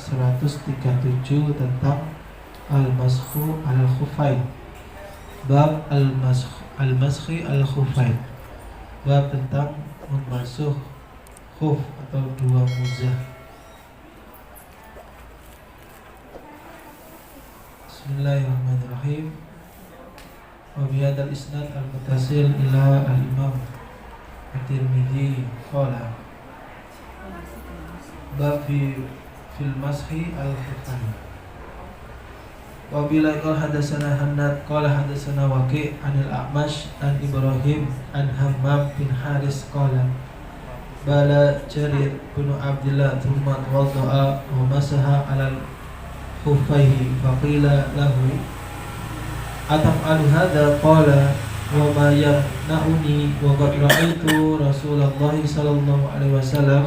137 tentang al-mashu al-khufain. Bab al-mashi al-khufain. Bab tentang membasuh khuf atau dua muzah. Bismillahirrahmanirrahim. Wa bihadzal isnad al-muttasil ila al-imam at-Tirmidzi qala bab fil mashi al-khufain. Wa bila qala hadatsana Hannad qala hadatsana Waqi' anil A'mash an Ibrahim an Hammam bin Haris qala bala Jarir bin Abdullah thumma tawadda'a wa masaha 'alal khuffaihi faqila lahu ataf'alu hadza qala wa ma yamna'uni wa qad ra'aitu Rasulullah sallallahu alaihi wasallam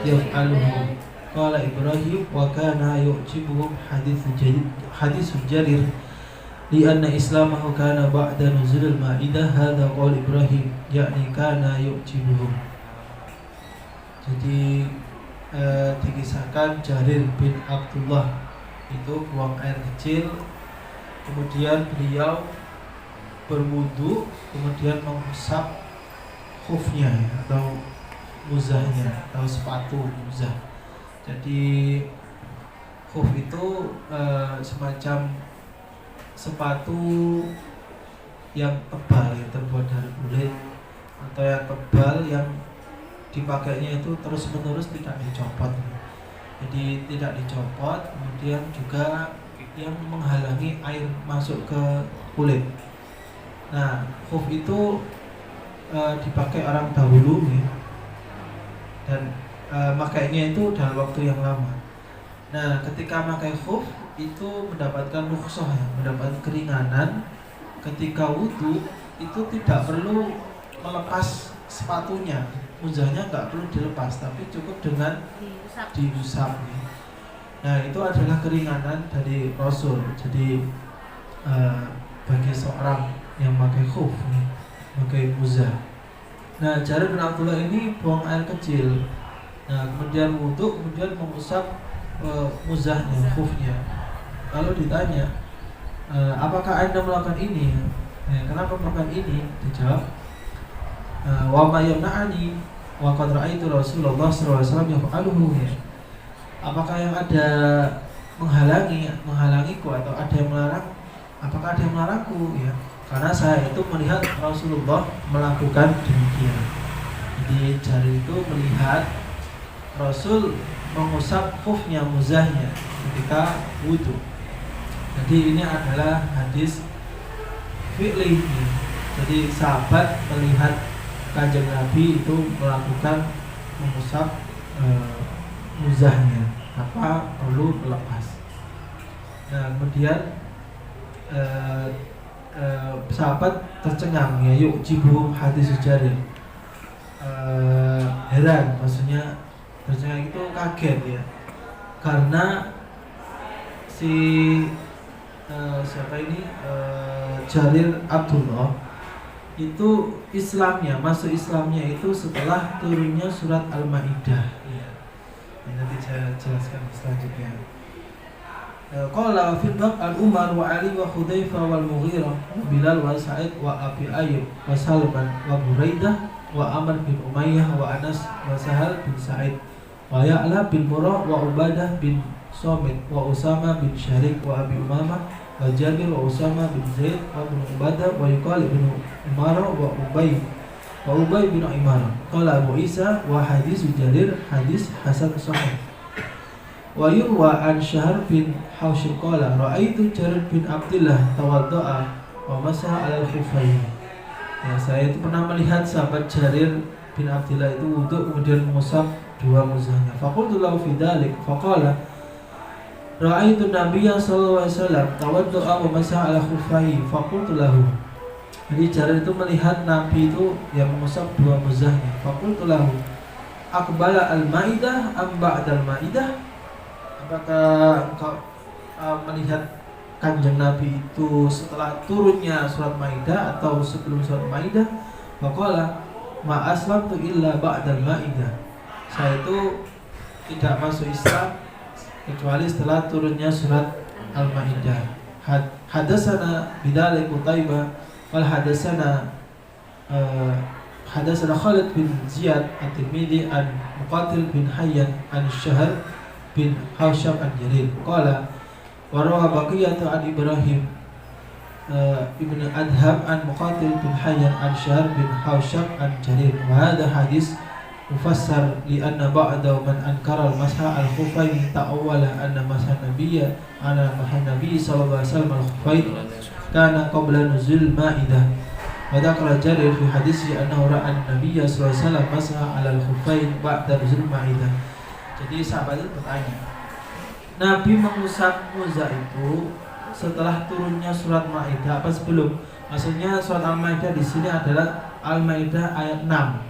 yaf'aluhu. Qala Ibrahim wa kana yu'jibuhum hadis Jarir li anna islamahu kana ba'da nuzulil Ma'idah. Hadza qaul Ibrahim yakni kana yu'jibuhum. Jadi dikisahkan Jarir bin Abdullah itu buang air kecil, kemudian beliau berwudu, kemudian mengusap khufnya atau muzahnya atau sepatu muzah. Jadi khuf itu semacam sepatu yang tebal, yang terbuat dari kulit atau yang tebal yang dipakainya itu terus menerus, tidak dicopot. Jadi tidak dicopot, kemudian juga yang menghalangi air masuk ke kulit. Nah, khuf itu dipakai orang dahulu ya, dan makainya itu dalam waktu yang lama. Nah, ketika pakai khuf itu mendapatkan rukhsah ya, mendapat keringanan. Ketika wudu itu tidak perlu melepas sepatunya, muzahnya nggak perlu dilepas, tapi cukup dengan diusap. Nah, itu adalah keringanan dari Rasul. Jadi bagi seorang yang pakai khuf, pakai muzah. Nah, Jarir bin Abdullah ini buang air kecil. Nah, kemudian wudu, kemudian mengusap muzahnya, khufnya. Lalu ditanya, apakah Anda melakukan ini? Kenapa melakukan ini? Dijawab, wa ma yamna'ani wa qad ra'aitu Rasulullah sallallahu alaihi wasallam yaf'aluhu. Apakah yang ada menghalangiku atau ada yang melarang? Apakah ada yang melarangku ya? Karena saya itu melihat Rasulullah melakukan demikian. Jadi Jarir itu melihat Rasul mengusap khufnya, muzahnya ketika wudu. Jadi ini adalah hadis fi'li. Jadi sahabat melihat Kanjeng Nabi itu melakukan mengusap muzahnya tanpa perlu melepas. Nah, kemudian sahabat tercengang ya, yuk jibuhum hadis Jarir. Heran, maksudnya tercengang itu kaget ya, karena si Jarir Abdullah itu masuk Islamnya itu setelah turunnya surat Al-Ma'idah ya. Nanti saya jelaskan selanjutnya. Qala fil bab al-Umar wa Ali wa Hudzaifah wal Mughirah wa Bilal wa Sa'id wa Abi Ayyub wa Salman wa Buraidah wa Amr bin Umayyah wa Anas wa Sahal bin Sa'id wa Ya'la bin Murrah wa Ubadah bin Samit wa Usama bin Syarik wa Abi Umamah wa Jabir wa Usama bin Zaid wa bin Ubadah wa Yuqal bin Umar wa Ubay bin Imran. Qala Abu Isa wa hadis Jarir hadis hasan sahih. Wa yurwa an Syahr bin Haushim qala ra'aitu Jarir bin Abdullah tawadda'a wa masaha 'alal khuffayn. Ya, saya itu pernah melihat sahabat Jarir bin Abdullah itu wudu kemudian mengusap dua muzahnya. Faqultu lahu fi dzalik faqala ra'aitu Nabiyya sallallahu alaihi wasallam tawadda'a wa masaha 'ala khuffaihi. Faqultu lahu. Jadi Jarir itu melihat Nabi itu yang mengusap dua muzahnya. Faqultu lahu aqbala al-Ma'idah am ba'dal Ma'idah? Apakah engkau melihat Kanjeng Nabi itu setelah turunnya surat Maidah atau sebelum surat Maidah? Faqala ma aslamtu illa ba'dal Maidah. Saya itu tidak masuk Islam kecuali setelah turunnya surat Al-Maidah. Hadatsana bidzalik Qutaibah wal hadatsana Khalid bin Ziyad at-Tirmidzi an Muqatil bin Hayyan an Syahr bin Hausyab an-Jarir qala wa rawa Baqiyatu an Ibrahim ibn Adham an Muqatil bin Hayyan an Syahr bin Hausyab an-Jarir wa hadha hadis mufassar li anna ba'da man ankara al-masha al-khuffayn ta'awwala anna masha nabiyya ala masha nabiy sallallahu alaihi wasallam al-khuffayn kana qabla nuzul Maidah wa dzakara Jarir fi hadisi annahu ra'a an-nabiy sallallahu alaihi wasallam masha ala al-khuffayn ba'da nuzul Maidah. Jadi sahabat itu bertanya, Nabi mengusap muzah itu setelah turunnya surat Maidah apa sebelum? Maksudnya surat Al-Maidah di sini adalah Al-Maidah ayat 6.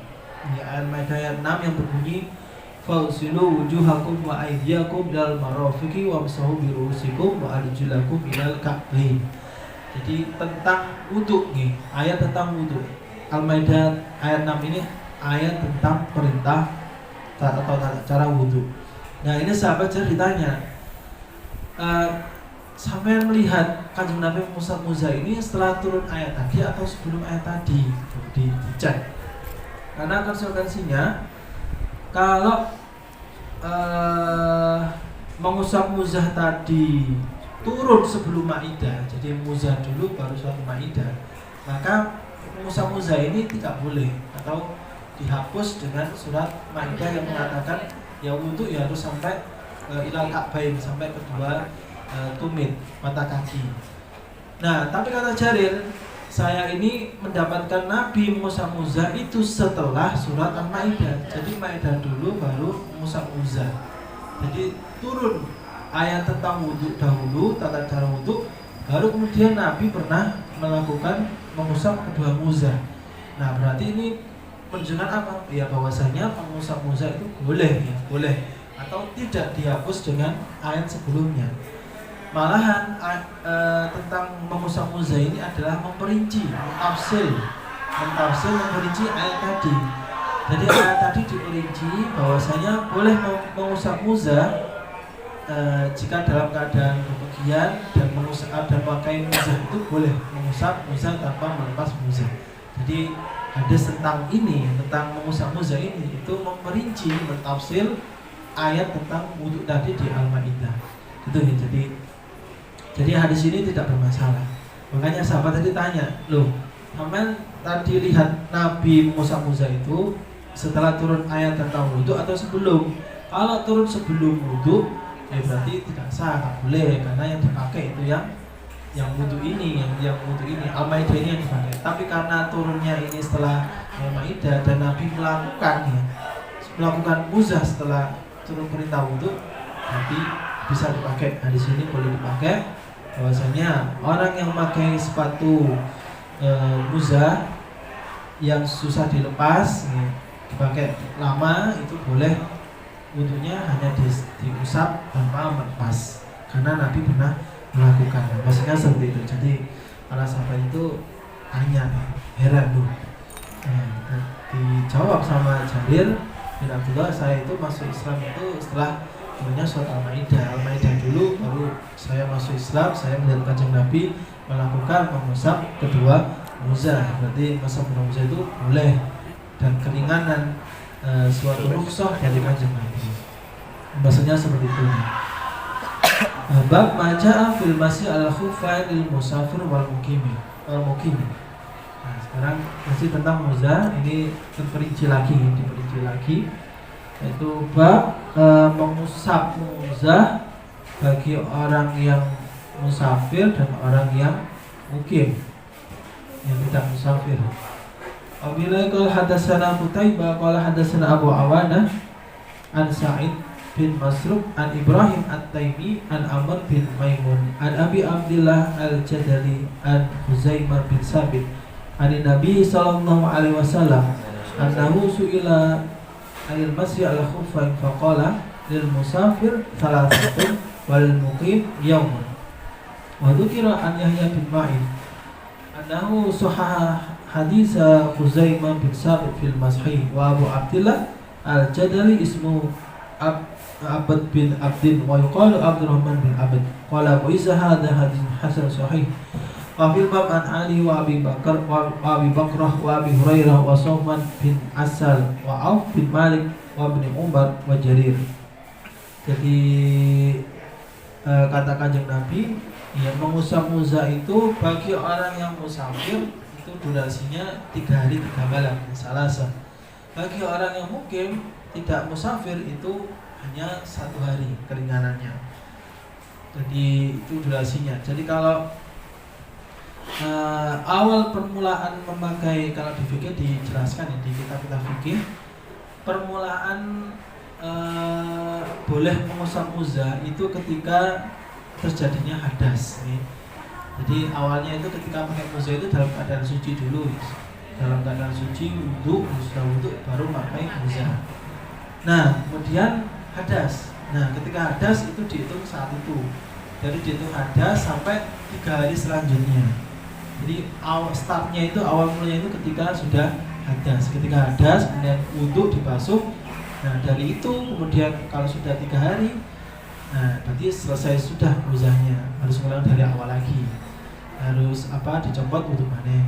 Ya, Al-Maidah ayat 6 yang berbunyi Fausilu wujuhakum wa aydiyakum ilal marafiqi wamsahu bi ru'usikum wa arjulakum ilal ka'bain. Jadi tentang wudu nih, ayat tentang wudu. Al-Maidah ayat 6 ini ayat tentang perintah atau cara wudu. Nah, ini sahabat ceritanya sampai melihat Kanjeng Nabi mengusap muzah ini setelah turun ayat tadi atau sebelum ayat tadi, dicek. Karena konsekuensinya kalau mengusap muzah tadi turun sebelum Maidah, jadi muzah dulu baru surat Maidah, maka mengusap muzah ini tidak boleh atau dihapus dengan surat Maidah yang mengatakan ya wudu ya harus sampai ilal ka'bain, sampai kedua tumit mata kaki. Nah, tapi kata Jarir, saya ini mendapatkan Nabi mengusap muzah itu setelah surat Al-Maidah. Jadi Maidah dulu baru mengusap muzah. Jadi turun ayat tentang wudu dahulu, tata cara wudu, baru kemudian Nabi pernah melakukan mengusap kedua muzah. Nah, berarti ini menunjukkan apa? Ya bahwasanya mengusap muzah itu boleh, ya, boleh atau tidak dihapus dengan ayat sebelumnya. Malahan tentang mengusap muzah ini adalah mentafsir, memperinci ayat tadi. Jadi ayat tadi diperinci bahwasanya boleh mengusap muzah jika dalam keadaan bepergian dan mengusap dan pakai muzah itu boleh mengusap muzah tanpa melepas muzah. Jadi hadis tentang ini, tentang mengusap muzah ini itu memperinci, mentafsir ayat tentang wudu tadi di Al-Maidah. Gitu ya. Jadi hadis ini tidak bermasalah. Makanya sahabat tadi tanya, loh, sampean tadi lihat Nabi mengusap muzah itu setelah turun ayat tentang wudu atau sebelum? Kalau turun sebelum wudu, ya berarti tidak sah, tak boleh, karena yang dipakai itu yang wudu ini, yang wudu ini, Al-Maidah ini yang dipakai. Tapi karena turunnya ini setelah Al-Maidah dan Nabi melakukan muzah setelah turun perintah wudu, berarti bisa dipakai. Nah, di sini boleh dipakai. Bahwasanya orang yang memakai sepatu muzah yang susah dilepas, ya, dipakai lama, itu boleh wudunya hanya diusap tanpa melepas, karena Nabi pernah melakukan. Maksudnya seperti itu. Jadi para sahabat itu tanya, heran tuh. Dijawab sama Jarir bin Abdullah, saya itu masuk Islam itu setelah turunnya surat Al-Maidah. Al-Maidah dulu baru saya masuk Islam, saya melihat Kanjeng Nabi melakukan mengusap kedua muzah. Berarti mengusap kedua muzah itu boleh dan keringanan suatu rukhsah dari Kanjeng Nabi. Maksudnya seperti itu. Bab maja'a fil masih al-khuffain lil musafir wal muqim. Nah, sekarang masih tentang muzah, ini diperinci lagi, yaitu bab mengusap muzah bagi orang yang musafir dan orang yang mukim, yang tidak musafir. Apabila qala hadatsana Qutaibah qala hadatsana Abu Awanah an Sa'id bin Masruq an Ibrahim at-Taimi an Amr bin Maimun an Abi Abdillah al-Jadali an Huzaimah bin Sabit an Nabi sallallahu alaihi wasallam annahu su'ila ayil masih al-khuffain faqala lil musafir thalathatun wal muqim yawman. Wa dzukira an Yahya bin Ma'in annahu sahha haditsa Huzaimah bin Sabit fil Masih wa Abu Abdillah al-Jadali ismu Abad bin Abdin wa yuqalu Abdurrahman bin Abd. Qala Abu Isa hadza hadits hasan sahih. Wa fil bab an Ali wa Abi Bakar wa Abi Bakrah wa Abi Hurairah wa Sufyan bin Asal wa Auf bin Malik wa Ibnu Umar wa Jarir. Jadi kata Kanjeng Nabi, ya mengusap muza itu bagi orang yang musafir itu durasinya 3 hari 3 malam, salasa. Bagi orang yang mukim tidak musafir itu hanya 1 hari keringanannya. Jadi itu durasinya. Jadi kalau awal permulaan memakai, kalau di fikih dijelaskan ya, di kitab-kitab fikih, permulaan boleh mengusap muza itu ketika terjadinya hadas. Jadi awalnya itu ketika pakai muza itu dalam keadaan suci dulu, dalam keadaan suci, wudhu, sudah wudhu baru pakai muza. Nah kemudian hadas. Nah ketika hadas itu dihitung saat itu. Jadi dihitung hadas sampai 3 hari selanjutnya. Jadi startnya itu, awal mulanya itu ketika sudah hadas. Ketika hadas kemudian wudhu dibasuh. Nah dari itu kemudian kalau sudah 3 hari, nah berarti selesai sudah muzahnya. Harus ulang dari awal lagi. Harus dicopot wudhu maneh.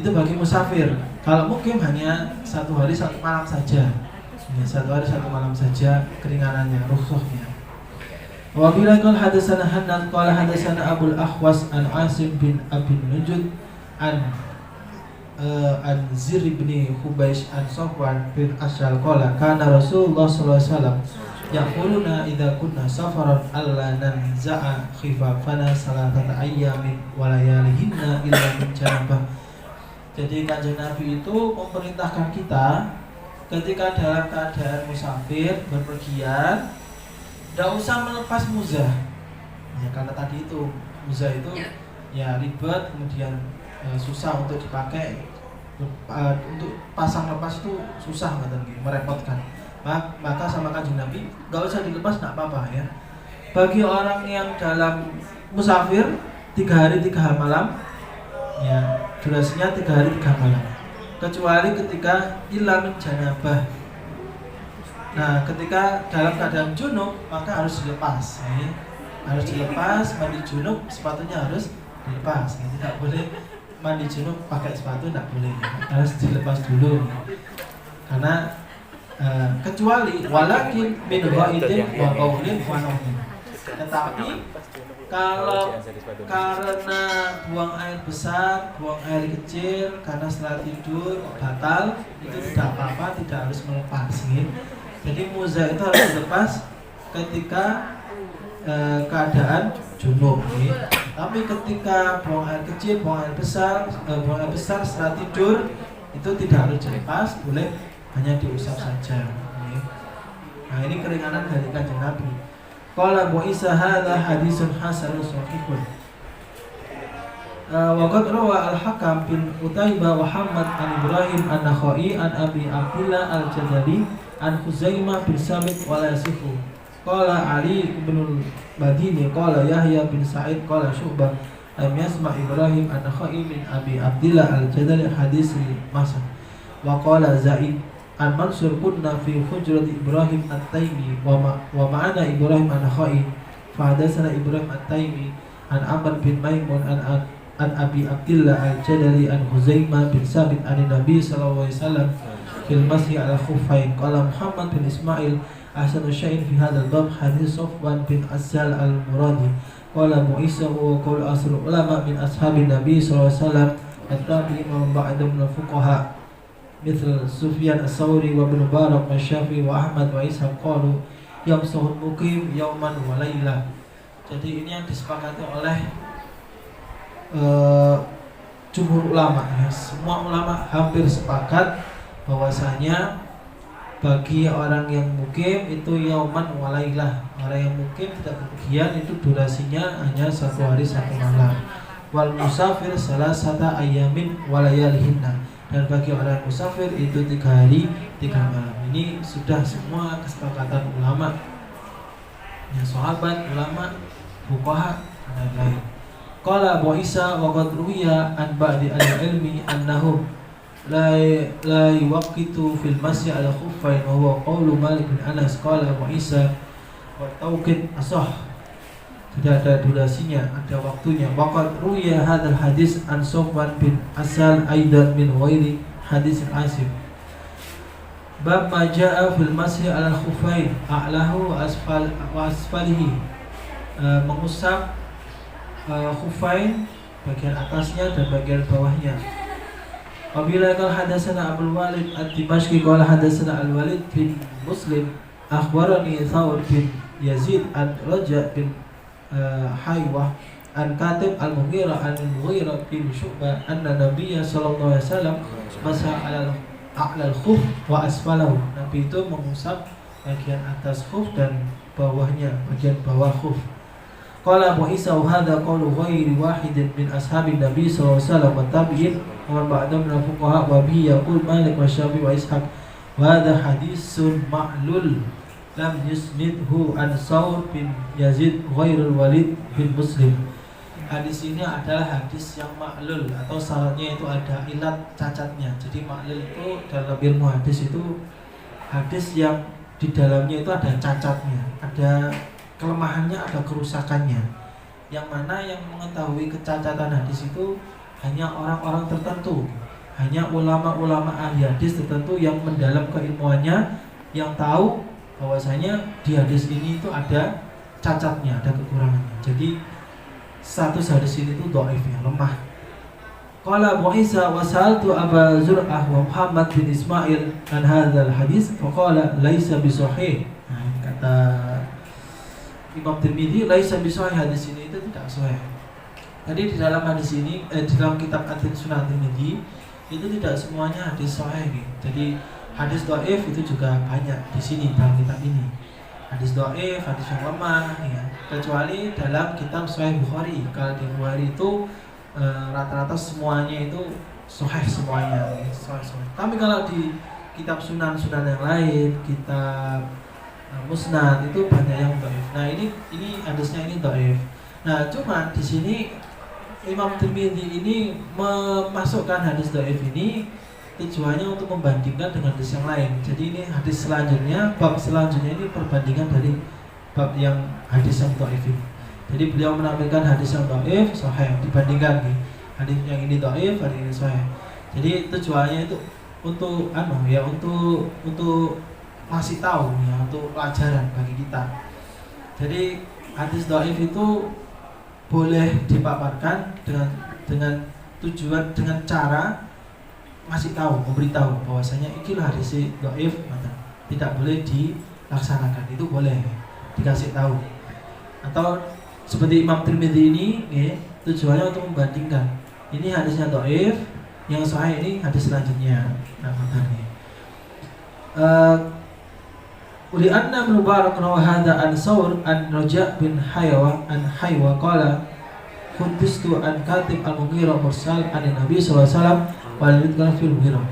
Itu bagi musafir. Kalau mungkin hanya 1 hari 1 malam saja. Ya, 1 hari 1 malam saja keringanannya, rukhsahnya. Wa bila qala hadatsana Hanan qala hadatsana Abul Akhwas an Asim bin Abi Nujud an Zir bin Hubaysh an Safwan bin Asyal qala kana Rasulullah sallallahu alaihi wasallam yaquluna idza kunna safaran alla nanza'a khifafana salatata ayyamin wa layalihinna illa min janabah. Jadi Kanjeng Nabi itu memerintahkan kita ketika dalam keadaan musafir berpergian tidak usah melepas muzah ya, karena tadi itu muzah itu ya ribet, kemudian susah untuk dipakai, untuk pasang lepas itu susah, merepotkan. Maka sama Kanjeng Nabi nggak usah dilepas, nggak apa-apa ya. Bagi orang yang dalam musafir 3 hari 3 malam ya, durasinya 3 hari 3 malam, kecuali ketika ilam janabah. Nah, ketika dalam keadaan junub maka harus dilepas. Harus dilepas, mandi junub sepatunya harus dilepas. Tidak boleh mandi junub pakai sepatu, tidak boleh. Harus dilepas dulu. Karena kecuali walakin min ghaidin wa qaulin wa nawmin. Tetapi kalau karena buang air besar, buang air kecil, karena setelah tidur batal, itu tidak apa-apa, tidak harus melepas. Jadi muza itu harus dilepas ketika keadaan junub. Tapi ketika buang air kecil, buang air besar setelah tidur itu tidak harus dilepas, boleh hanya diusap saja. Nah ini keringanan dari Kanjeng Nabi. Qala Abu Isa hadza hadisun hasanun sahihun. Wa qad rawa al-Hakam bin Utaibah wa Muhammad an Ibrahim an-Nakhai an Abi Abdillah al-Jazari an Khuzaimah bin Sabit wa la yasifu. Qala Ali bin Madini qala Yahya bin Sa'id qala Syu'bah lam yasma Ibrahim an-Nakhai min Abi Abdillah al-Jazari hadis al-Masan. Wa qala Zaid an Mansur kunna fi hujrat Ibrahim at-Taimi wa ma'ana Ibrahim an-Nakhai fa hadatsana Ibrahim at-Taimi an Amr bin Maimun an Abi Abdillah al-Jadali an Huzaimah bin Sabit an Nabi sallallahu alaihi wasallam fil masih ala khuffain. Qala Muhammad bin Ismail ahsanu syai'in fi hadzal bab hadis Sufwan bin Asal al-Muradi. Qala Abu Isa wa qaul asrul ulama min ashabin Nabi sallallahu alaihi wasallam at-tabi'in wa ba'dhum min fuqaha mithl Sufyan as-Sawri wa Ibn Barak wa Syafi'i wa Ahmad wa Ishaq qalu yamsahul muqim yauman wa lailah. Jadi ini yang disepakati oleh jumhur ulama ya. Semua ulama hampir sepakat bahwasanya bagi orang yang mukim itu yauman wa lailah. Orang yang mukim tidak bepergian itu durasinya hanya 1 hari 1 malam. Wal musafir salasata ayyamin wa layalihinna. Dan bagi orang musafir itu 3 hari 3 malam. Ini sudah semua kesepakatan ulama ya, sahabat, ulama, fuqaha dan lain-lain. Qala Abu Isa wa qad ruwiya an ba'di al-ilmi annahum la yuwaqqitu fil masyi ala khuffain wa huwa qawlu Malik bin Anas qala Abu Isa wa tauqid asah. Tidak ada durasinya, ada waktunya. Waqad ruya hadzal hadis an Sufyan bin Asal aidan min ghairi hadis Asim. Bab ma jaa fil masyi ala khuffain a'lahu wa asfalihi. Mengusap khuffain bagian atasnya dan bagian bawahnya. Apabila qala hadatsana Abdul Walid Ad-Dimashqi qala hadatsana Al-Walid bin Muslim akhbarani Thawr bin Yazid an Raja bin Haywah an Katib Al-Mughirah an Mughirah bin Syu'bah anna Nabiyya sallallahu alaihi wasallam masaha 'ala al-khuf wa asfalahu. Nabi itu mengusap bagian atas khuf dan bawahnya, bagian bawah khuf. Qala Abu Isa hadza qawlu ghairi wahidin min ashabin Nabi sallallahu alaihi wasallam wa tabi'in wa ba'dahum min fuqaha wa bihi yaqul Malik wa Syafi'i wa Ishaq wa hadza haditsun ma'lul lam yusnidhu an Saur bin Yazid ghairul Walid bin Muslim. Hadis ini adalah hadis yang ma'lul atau syaratnya itu ada ilat cacatnya. Jadi ma'lul itu dalam ilmu hadis itu hadis yang di dalamnya itu ada cacatnya, ada kelemahannya, ada kerusakannya. Yang mana yang mengetahui kecacatan hadis itu hanya orang-orang tertentu, hanya ulama-ulama ahli hadis tertentu yang mendalam keilmuannya, yang tahu bahwasanya di hadis ini itu ada cacatnya, ada kekurangannya. Jadi status hadis ini itu dhaif, ya, lemah. Qala Abu Isa wa sa'altu Aba Zur'ah wa Muhammad bin Ismail an hadzal hadis fa qala laisa bi sahih. Nah, kata Imam Tirmidzi laisa bi sahih, hadis ini itu tidak sahih. Jadi di dalam hadis ini di dalam kitab Sunan Tirmidzi itu tidak semuanya hadis sahih gitu. Jadi hadis dhaif itu juga banyak di sini dalam kitab ini. Hadis dhaif, hadis yang lemah, ya. Kecuali dalam kitab Sahih Bukhari. Kalau di Bukhari itu rata-rata semuanya itu sahih semuanya, ya. Sahih. Tapi kalau di kitab Sunan-Sunan yang lain, kitab Musnad itu banyak yang dhaif. Nah ini hadisnya ini dhaif. Nah cuma di sini Imam Tirmidzi ini memasukkan hadis dhaif ini tujuannya untuk membandingkan dengan hadis yang lain. Jadi ini hadis selanjutnya, bab selanjutnya ini perbandingan dari bab yang hadis yang dhaif ini. Jadi beliau menampilkan hadis yang dhaif, sahih, dibandingkan nih. Hadis yang ini dhaif, hadis ini sahih. Jadi tujuannya itu untuk untuk masih tahu ya, untuk pelajaran bagi kita. Jadi hadis dhaif itu boleh dipaparkan dengan tujuan, dengan cara masih tahu, memberitahu bahwasanya ikilah hadis dhaif, tidak boleh dilaksanakan, itu boleh dikasih tahu. Atau seperti Imam Tirmidzi ini, ya, tujuannya untuk membandingkan. Ini hadisnya dhaif, yang sahih ini hadis selanjutnya. Nah, makanya Uli anna Mubarak rawa hadza an Saur an Raja bin Haywa an Haywa qala khudbistu an Katib Al-Mughirah mursal an Nabi sallallahu alaihi wasallam wal yudkar fil Mughirah.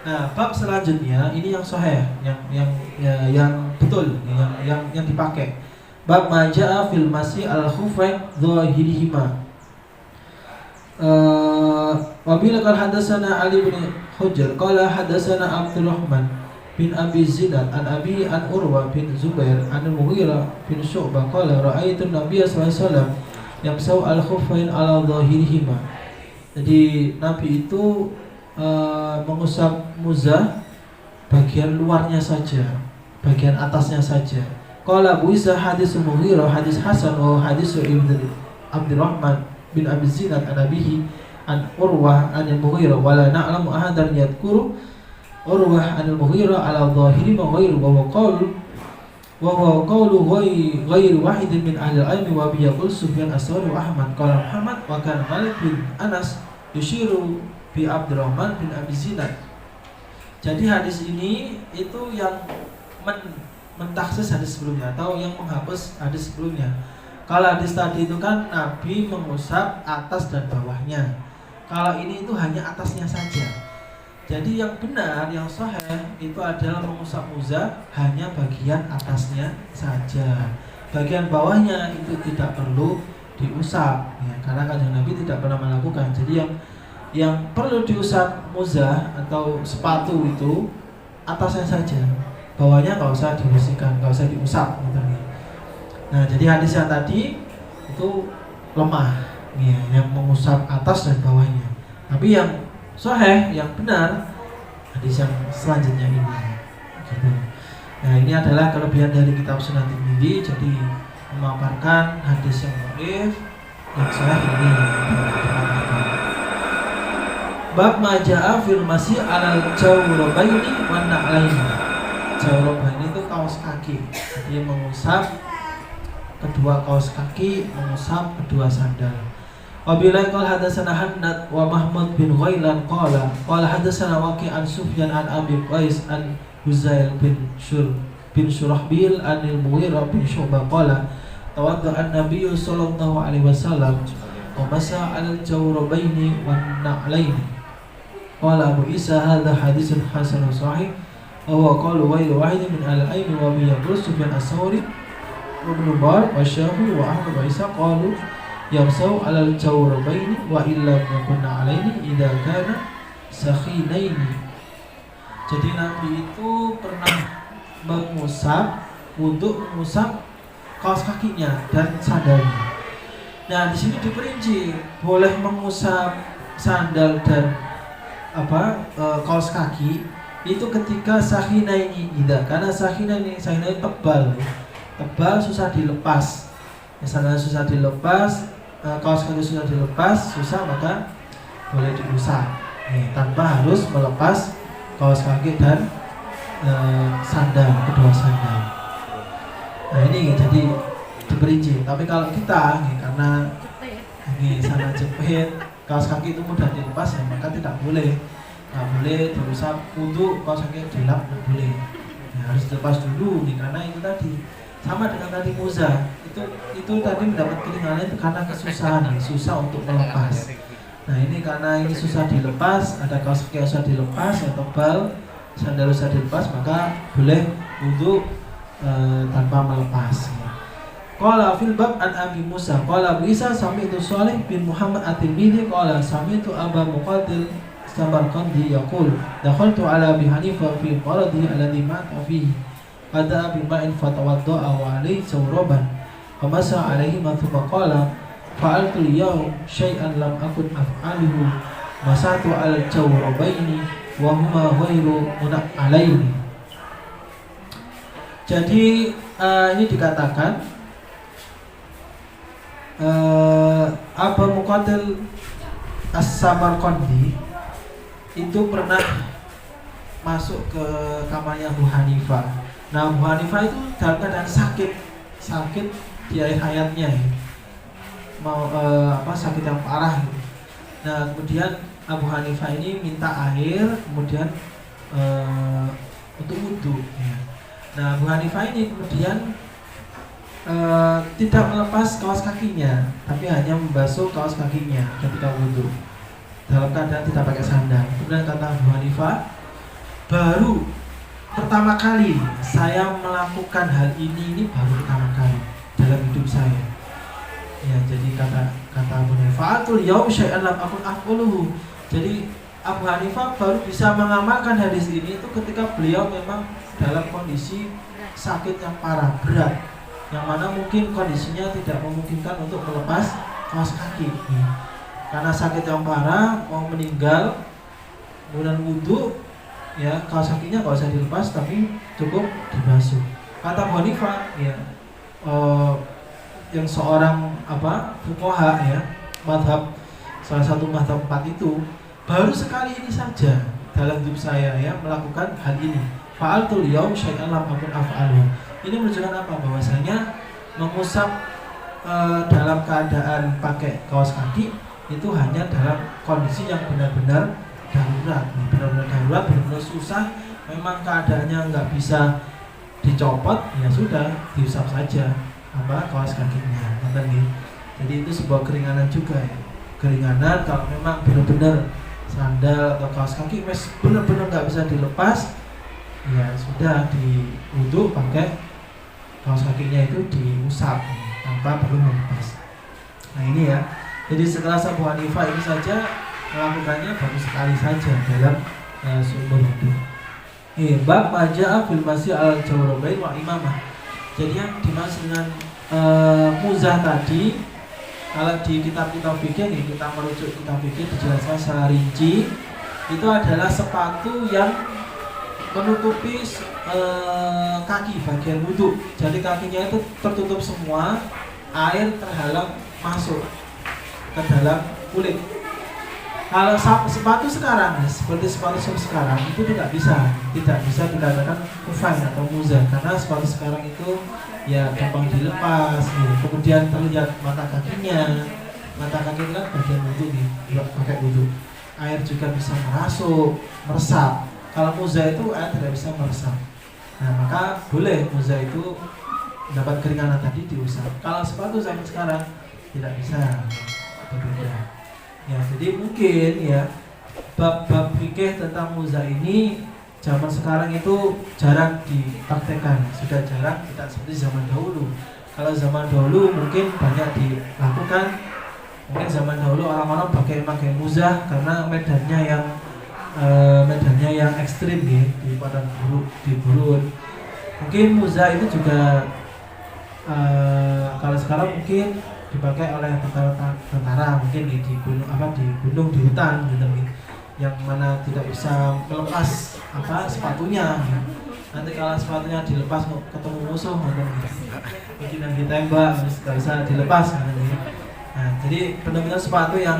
Nah, bab selanjutnya ini yang sahih, yang betul, yang dipakai. Bab ma jaa fil masih al-khuffain dhahirihima. Wa bila qala hadatsana Ali bin Hujr qala hadatsana Abdurrahman bin Abi Zinad an Abi an Urwa bin Zubair an Mughirah bin Syu'bah qala ra'aitu Nabiy sallallahu alaihi wasallam yamsau al-khuffain ala dhahirihima. Jadi Nabi itu mengusap muzah bagian luarnya saja, bagian atasnya saja. Qala Abu Isa hadis Mughirah hadis hasan wa hadis Abdurrahman bin Abi Zinad an Abihi an Urwah an Mughirah wala na'lamu ahadan yadhkuru Urwah an Mughirah ala dhahiri ma ghairu wa huwa qawlu ghairi wahidin min ahli al-ilmi wa bi yaqul Sufyan as-Sawri wa Ahmad qala Muhammad wa kana Malik bin Anas yushiru bi Abdurrahman bin Abi Zinad. Jadi hadis ini itu yang mentaksis hadis sebelumnya atau yang menghapus hadis sebelumnya. Kalau hadis tadi itu kan Nabi mengusap atas dan bawahnya. Kalau ini itu hanya atasnya saja. Jadi yang benar, yang sahih itu adalah mengusap muzah hanya bagian atasnya saja. Bagian bawahnya itu tidak perlu diusap, ya, karena Kanjeng Nabi tidak pernah melakukan. Jadi yang Yang perlu diusap muzah atau sepatu itu atasnya saja, bawahnya nggak usah dibersihkan, nggak usah diusap gitu nih. Nah, jadi hadis yang tadi itu lemah, ya, yang mengusap atas dan bawahnya. Tapi yang sahih, yang benar, hadis yang selanjutnya ini. Gitu. Nah, ini adalah kelebihan dari kitab Sunan Tirmidzi. Jadi memaparkan hadis yang dhaif, yang sahih ini. Bab maja'a fil masih alal jawrabaini wan na'laini. Jawrabaini itu kaos kaki. Jadi mengusap kedua kaos kaki, mengusap kedua sandal. Wabillahi qala hadatsana Hannad wa Mahmud bin Ghailan qala hadatsana Waqi' an Sufyan an Abi Qais an Huzail bin Shurahbil anil Mughirah bin Syu'bah qala tawadda an-nabiy sallallahu alaihi wasallam wa masa al-jawrabaini wan na'laini. Qala Abu Isa hadza haditsun hasanun sahih wa huwa qalu ghairu wahid min al-aini wa bi yaqul Sufyan as-Sawri wa Ibn Mubarak wa Syafi'i wa Ahmad wa Isa qalu yamsau 'alal jawrabaini wa illa yakunna 'alaini idza kana sakhinaini. Jadi Nabi itu pernah mengusap untuk mengusap kaos kakinya dan sandalnya. Nah, di sini diperinci boleh mengusap sandal dan kaos kaki itu ketika sakhinaini idza karena sakhinaini tebal susah dilepas. Misalnya susah dilepas, kaos kaki susah dilepas, susah, maka boleh diusap tanpa harus melepas kaos kaki dan kedua sandal. Nah, ini jadi diperinci. Tapi kalau kita karena ini sana jepit, kaos kaki itu mudah dilepas ya, maka tidak boleh. Nggak boleh diusap untuk kaos kaki dilap, nggak boleh. Ya, harus dilepas dulu nih, karena itu tadi sama dengan tadi muzah. Itu tadi mendapat keringanan itu karena kesusahan, susah untuk melepas. Nah, ini karena ini susah dilepas, ada kaos kaki yang susah dilepas, yang tebal, sandal susah dilepas, maka boleh untuk tanpa melepas. Qala fil bab an Abi Musa qala Isa sami'tu Shalih bin Muhammad at-Tirmidzi qala sami'tu Aba Muqatil Samarqandi yaqul dakhaltu ala Abi Hanifah fi qaradi alladhi mata fihi qada bi ma'in fatawadda'a wa alayhi sawraban wa masa alayhi ma thumma qala fa'altu al-yawm syai'an lam akun af'aluhu masatu al-jawrabaini wa huma ghairu muna'alaini. Jadi ini dikatakan Abu Muqatil As-Samarqandi itu pernah masuk ke kamarnya Abu Hanifah. Nah, Abu Hanifah itu dalam keadaan sakit di akhir hayatnya, sakit yang parah gitu. Nah, kemudian Abu Hanifah ini minta air, kemudian untuk wudhu. Ya. Nah, Abu Hanifah ini kemudian tidak melepas kaos kakinya, tapi hanya membasuh kaos kakinya ketika wudhu dalam keadaan tidak pakai sandal. Kemudian kata Abu Hanifah, baru pertama kali saya melakukan hal ini baru pertama kali dalam hidup saya. Ya, jadi kata Abu Hanifah, atul yaum syai'an lam akun af'uluhu. Jadi Abu Hanifah baru bisa mengamalkan hadis ini itu ketika beliau memang dalam kondisi sakit yang parah, berat, yang mana mungkin kondisinya tidak memungkinkan untuk melepas kaos kaki. Karena sakit yang parah, mau meninggal, kemudian wudhu, ya kaos kakinya nggak usah dilepas, tapi cukup dibasuh. Kata Abu Hanifah, ya, yang seorang fuqaha, ya, madhab, salah satu madhab 4 itu, baru sekali ini saja dalam hidup saya, ya, melakukan hal ini. Fa'altul yaum syai'an lam akun af'aluhu. Ini menunjukkan apa? Bahwasanya mengusap dalam keadaan pakai kaos kaki itu hanya dalam kondisi yang benar-benar darurat, benar-benar susah, memang keadaannya nggak bisa dicopot, ya sudah diusap saja kaos kakinya. Jadi itu sebuah keringanan juga, ya. Keringanan kalau memang benar-benar sandal atau kaos kaki benar-benar nggak bisa dilepas, ya sudah diwudhu pakai kaos kakinya itu diusap tanpa perlu melepas. Nah, ini ya. Jadi setelah Abu Hanifah ini saja melakukannya baru sekali saja dalam seumur hidup. Bab maja'a fil masih al jawrabain wa imamah. Jadi yang dimaksud dengan muzah tadi, kalau di kitab-kitab fikih nih, kita merujuk kitab fikih dijelaskan secara rinci, itu adalah sepatu yang menutupi kaki bagian wudhu. Jadi kakinya itu tertutup semua, air terhalang masuk ke dalam kulit. Kalau sepatu sekarang, seperti sepatu sekarang itu tidak bisa dikatakan kufain atau muzah, karena sepatu sekarang itu ya gampang dilepas, gitu. Kemudian terlihat mata kakinya kan bagian wudhu nih, pakai wudhu. Air juga bisa meresap. Kalau muzah itu air tidak bisa meresap. Nah maka boleh muzah itu dapat keringanan tadi diusap. Kalau sepatu zaman sekarang tidak bisa, berbeda. Ya, jadi mungkin ya bab-bab fikih tentang muzah ini zaman sekarang itu jarang dipraktekkan, sudah jarang, tidak seperti zaman dahulu. Kalau zaman dahulu mungkin banyak dilakukan. Mungkin zaman dahulu orang-orang pakai muzah karena medannya yang ekstrim ya, di padang gurun. Mungkin muzah itu juga kalau sekarang mungkin dipakai oleh tentara mungkin di gunung di hutan gitu, yang mana tidak bisa melepas sepatunya. Nanti kalau sepatunya dilepas ketemu musuh mungkin yang ditembak tidak bisa dilepas gitu. Nah, jadi benar-benar sepatu yang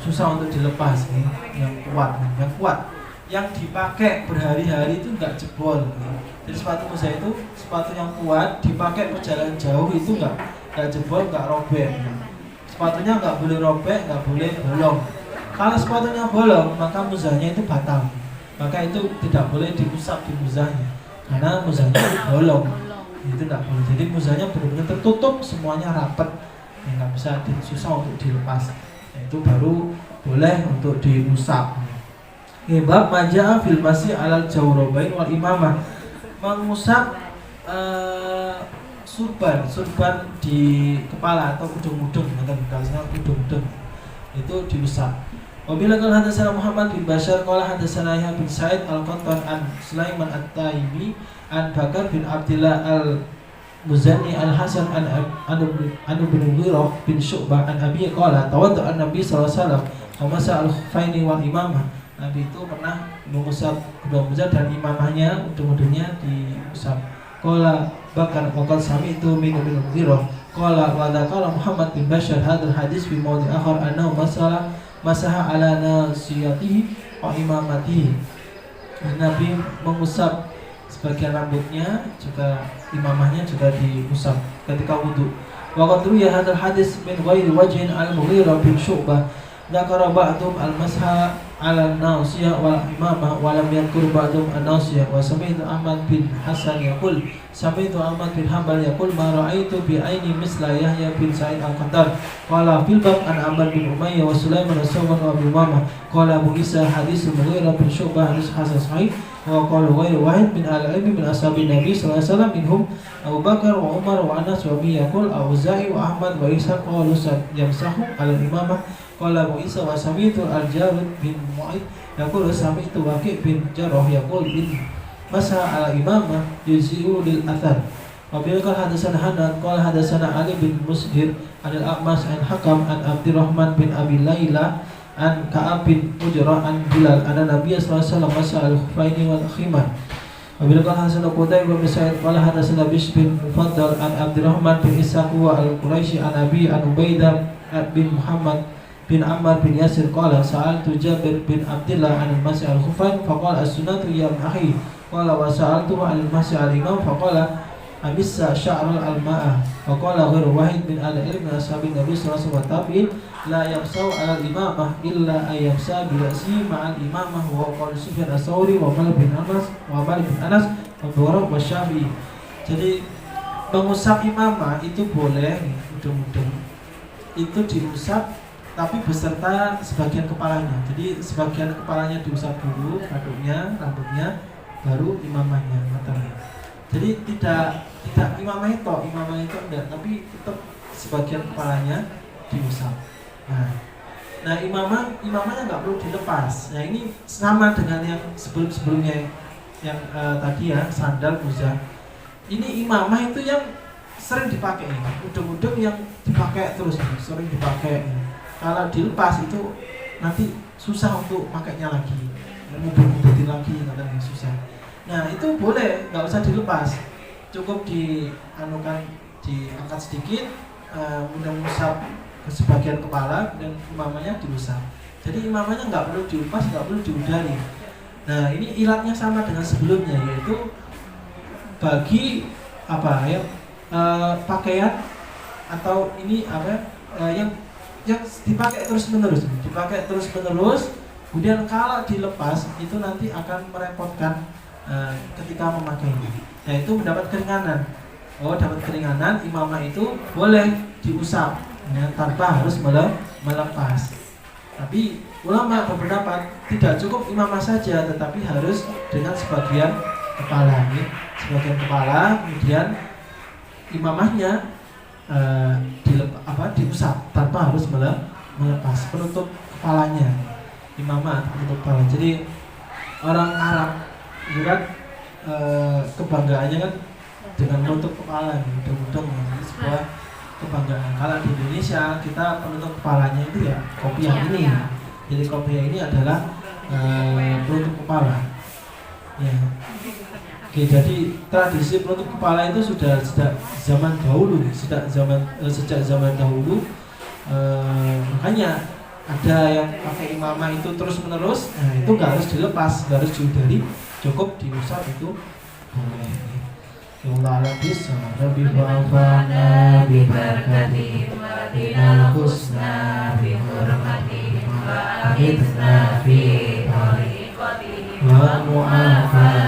susah untuk dilepas nih, yang kuat yang dipakai berhari-hari itu nggak jebol nih. Jadi sepatu muzah itu sepatu yang kuat, dipakai perjalanan jauh itu nggak jebol, nggak robek. Sepatunya nggak boleh robek, nggak boleh bolong. Kalau sepatunya bolong, maka muzahnya itu batal. Maka itu tidak boleh diusap di muzahnya, karena muzahnya itu bolong. Itu tidak boleh. Jadi muzahnya benar-benar tertutup, semuanya rapat, nggak bisa susah untuk dilepas. Itu baru boleh untuk diusap. Bab maja'a fil masih alal jawrabain wal imamah. Mengusap surban di kepala atau udung-udung, itu diusap. Wabila qala hadatsana Muhammad bin Bashar qala hadatsana Yahya bin Sa'id al-Qattan an Sulaiman at-Taimi an Bakar bin Abdullah al-Muzanni al-Hasan an bin Ghirah bin Syu'bah an Abi qala tawadda an-nabi sallallahu alaihi wasallam wa masa al-khuffaini wal imamah. Nabi itu pernah mengusap kedua muzah dan imamahnya, udung-udungnya diusap. Qala Bakar waqad sami'tu min Ghirah qala wa dzakara Muhammad bin Bashar hadzal hadis fi mawdi' akhar annahu masaha ala nasiyatihi wa imamatihi. Nabi mengusap sebagian rambutnya, juga imamahnya juga diusap ketika wudu. Wa qad ruwiya hadzal hadis min ghairi wajhin al-Mughirah bin Syu'bah dzakara ba'dhum al-masha ala an-nasiyah wal imamah wa lam yadhkur ba'dhum an-nasiyah. Wa sami'tu Ahmad bin Hasan yaqul sami'tu Ahmad bin Hanbal yaqul ma ra'aitu bi aini misla Yahya bin Sa'id al-Qattan qala fil bab an Amr bin Umayyah wa Sulaiman as-Sawban wa Abu Umamah qala Abu Isa hadits Mughirah bin Syu'bah hadits hasan sahih wa qala ghairu wahid min al-ilmi min ashabin Nabi sallallahu alaihi wasallam minhum Abu Bakar wa Umar wa Anas wa Abi yaqul Auza'i wa Ahmad wa Isa qalu yamsahu al-imamah qala Abu Isa wa sami'tu al-Jarid bin Mu'aid yaqul sami'tu Waqi' bin Jarrah yaqul bin masa ala imamah yuzi'u lil athar. Wa bi hadatsana Hanan qala hadatsana Ali bin Musdir anil A'mas an Hakam an Abdurrahman bin Abi Laila an Ka'ab bin Ujrah an Bilal anna Nabiy sallallahu alaihi wasallam masa al-khuffaini wal khimar. Wa bi hadatsana Qutaybah bin Sa'id qala hadatsana Bishr bin Mufaddal an Abdurrahman bin Ishaq wa al-Quraisy an Abi an Ubaidah bin Muhammad bin Ammar bin Yasir qala sa'altu Jabir bin Abdullah an al-masih al-khuffain faqala as-sunnatu ya akhi qala wa sa'altu al-masih al-imam faqala amissa sya'ral al-ma'ah wa qala ghairu wahid bin al-ilm ashabin Nabi sallallahu alaihi wasallam la yamsau al-imamah illa ayyamsa bi ra'si ma'al imamah wa qala Sufyan as-Tsauri wa Malik bin Anas wa Bukhari wa Syafi'i. Jadi mengusap imamah itu boleh, mudah-mudahan itu diusap tapi beserta sebagian kepalanya. Jadi sebagian kepalanya diusap dulu, rambutnya, baru imamahnya, matanya. Jadi tidak imamah itu enggak, tapi tetap sebagian kepalanya diusap. Nah, Nah imamahnya nggak perlu dilepas. Nah ini sama dengan yang sebelumnya yang tadi ya, sandal, buzah. Ini imamah itu yang sering dipakai, udeng-udeng yang dipakai terus, sering dipakai. Kalau dilepas itu nanti susah untuk pakainya lagi, mudah-mudahin lagi, kadang susah. Nah itu boleh, nggak usah dilepas, cukup diangkat sedikit, mudah musab ke sebagian kepala dan imamahnya diusap. Jadi imamahnya nggak perlu dilepas, nggak perlu diudari. Nah ini ilatnya sama dengan sebelumnya, yaitu bagi apa ya, pakaian atau ini apa yang dipakai terus menerus, kemudian kalau dilepas itu nanti akan merepotkan ketika memakainya. Nah itu mendapat keringanan. Dapat keringanan, imamah itu boleh diusap ya, tanpa harus melepas. Tapi ulama berpendapat tidak cukup imamah saja, tetapi harus dengan sebagian kepala, ya. Sebagian kepala, kemudian imamahnya diusap tanpa harus melepas, penutup kepalanya, imamah penutup kepala. Jadi orang Arab itu kan kebanggaannya kan dengan menutup kepala, mudeng-mudeng, sebuah kebanggaan. Kalau di Indonesia kita penutup kepalanya itu ya kopiah ini. Jadi kopiah ini adalah penutup kepala. Ya. Oke, jadi tradisi penutup kepala itu sudah sejak zaman dahulu, sejak zaman dahulu. Makanya ada yang pakai imamah itu terus menerus. Nah itu nggak harus dilepas, nggak harus diudari, cukup diusap itu boleh. Allah labis Rabbi wa'afana bibarakati Madinal husna bihurmati Wa'ahidna fi tariqati Wa mu'afana